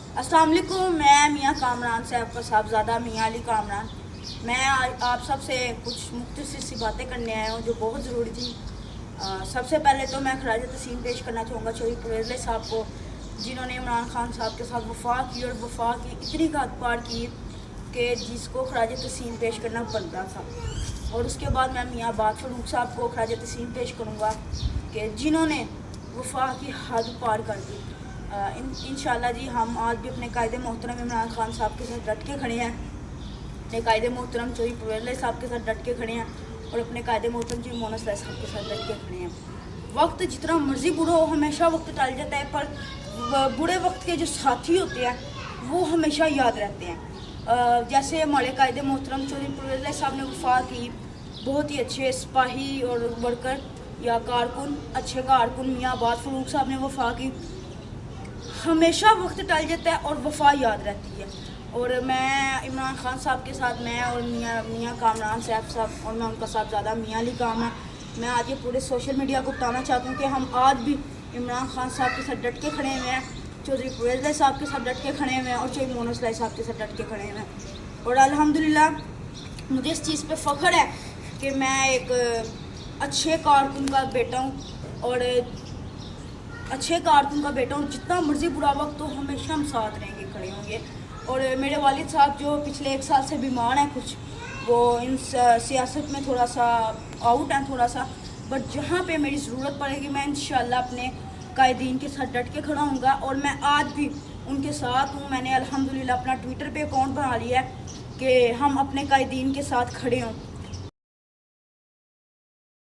अस्सलाम वालेकुम। मैं मियाँ कामरान से आपका साहबजादा मियाँ अली कामरान। मैं आप सब से कुछ मुख्तसर सी बातें करने आया हूँ जो बहुत ज़रूरी थी। सबसे पहले तो मैं खराज तस्लीम पेश करना चाहूँगा चौधरी परवेज़ साहब को, जिन्होंने इमरान खान साहब के साथ वफा की और वफा की इतनी हद पार की कि जिसको खराज तस्लीम पेश करना बनता था। और उसके बाद मैं मियाँ बात फरूक साहब को खराज तस्लीम पेश करूँगा कि जिन्होंने वफा की हद पार कर दी। इंशाल्लाह जी हम आज भी अपने कायदे मोहतरम इमरान खान साहब के साथ डट के खड़े हैं, अपने कायदे मोहतरम चौधरी परवेज़ साहब के साथ डट के खड़े हैं और अपने कायदे मोहतरम जी मोहन साहब के साथ डट के खड़े हैं। वक्त जितना मर्जी बुरा हो, हमेशा वक्त टल जाता है, पर बुरे वक्त के जो साथी होते हैं वो हमेशा याद रहते हैं। जैसे हमारे कायदे मोहतरम चौधरी परवेज़ साहब ने वफा की, बहुत ही अच्छे सिपाही और वर्कर या कारकुन, अच्छे कारकुन मियाँ बात फरूक साहब ने वफा की। हमेशा वक्त टल जाता है और वफा याद रहती है। और मैं इमरान खान साहब के साथ, मैं और मियाँ कामरान साहब और मैं उनका साहबजादा मियाँ अली कामरान, मैं आज ये पूरे सोशल मीडिया को बताना चाहता हूँ कि हम आज भी इमरान खान साहब के साथ डट के खड़े हुए हैं, चौधरी परवेज़ साहब के साथ डट के खड़े हुए हैं और चौधरी मोहन साहब के साथ डट के खड़े हुए हैं। और अल्हम्दुलिल्लाह मुझे इस चीज़ पर फ़ख्र है कि मैं एक अच्छे कारकुन का बेटा हूँ और अच्छे कारकुन का बेटा हूँ। जितना मर्जी बुरा वक्त हो हमेशा हम साथ रहेंगे, खड़े होंगे। और मेरे वालिद साहब जो पिछले 1 साल से बीमार हैं, कुछ वो इन सियासत में थोड़ा सा आउट हैं थोड़ा सा, बट जहाँ पे मेरी ज़रूरत पड़ेगी मैं इंशाल्लाह अपने कायदीन के साथ डट के खड़ा हूँगा। और मैं आज भी उनके साथ हूँ। मैंने अल्हम्दुलिल्लाह अपना ट्विटर पे अकाउंट बना लिया है कि हम अपने कायदीन के साथ खड़े हों।